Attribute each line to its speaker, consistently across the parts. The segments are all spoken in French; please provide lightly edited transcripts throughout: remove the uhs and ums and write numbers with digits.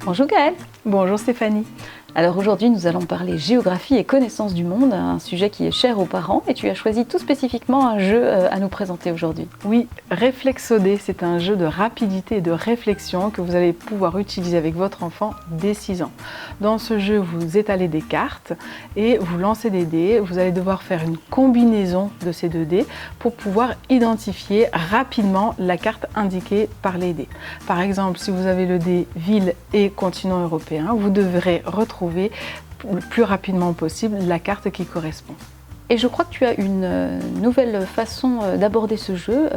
Speaker 1: Bonjour Gaëlle.
Speaker 2: Bonjour Stéphanie.
Speaker 1: Alors aujourd'hui nous allons parler géographie et connaissance du monde, un sujet qui est cher aux parents et tu as choisi tout spécifiquement un jeu à nous présenter aujourd'hui.
Speaker 2: Oui, Réflexodé, c'est un jeu de rapidité et de réflexion que vous allez pouvoir utiliser avec votre enfant dès 6 ans. Dans ce jeu, vous étalez des cartes et vous lancez des dés. Vous allez devoir faire une combinaison de ces 2 dés pour pouvoir identifier rapidement la carte indiquée par les dés. Par exemple, si vous avez le dé ville et continent européen, vous devrez retrouver le plus rapidement possible la carte qui correspond.
Speaker 1: Et je crois que tu as une nouvelle façon d'aborder ce jeu,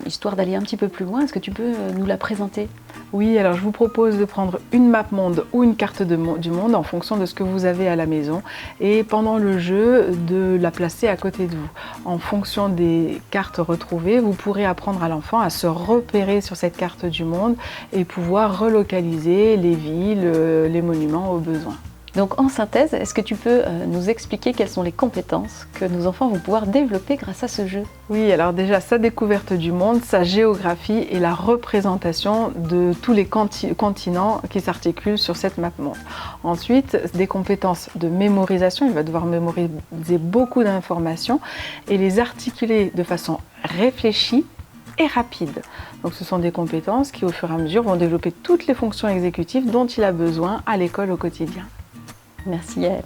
Speaker 1: histoire d'aller un petit peu plus loin. Est-ce que tu peux nous la présenter ?
Speaker 2: Oui, alors je vous propose de prendre une map monde ou une carte du monde en fonction de ce que vous avez à la maison et pendant le jeu de la placer à côté de vous. En fonction des cartes retrouvées, vous pourrez apprendre à l'enfant à se repérer sur cette carte du monde et pouvoir relocaliser les villes, les monuments au besoin.
Speaker 1: Donc en synthèse, est-ce que tu peux nous expliquer quelles sont les compétences que nos enfants vont pouvoir développer grâce à ce jeu ?
Speaker 2: Oui, alors déjà sa découverte du monde, sa géographie et la représentation de tous les continents qui s'articulent sur cette map monde. Ensuite, des compétences de mémorisation, il va devoir mémoriser beaucoup d'informations et les articuler de façon réfléchie et rapide. Donc ce sont des compétences qui au fur et à mesure vont développer toutes les fonctions exécutives dont il a besoin à l'école au quotidien.
Speaker 1: Merci Gaëlle.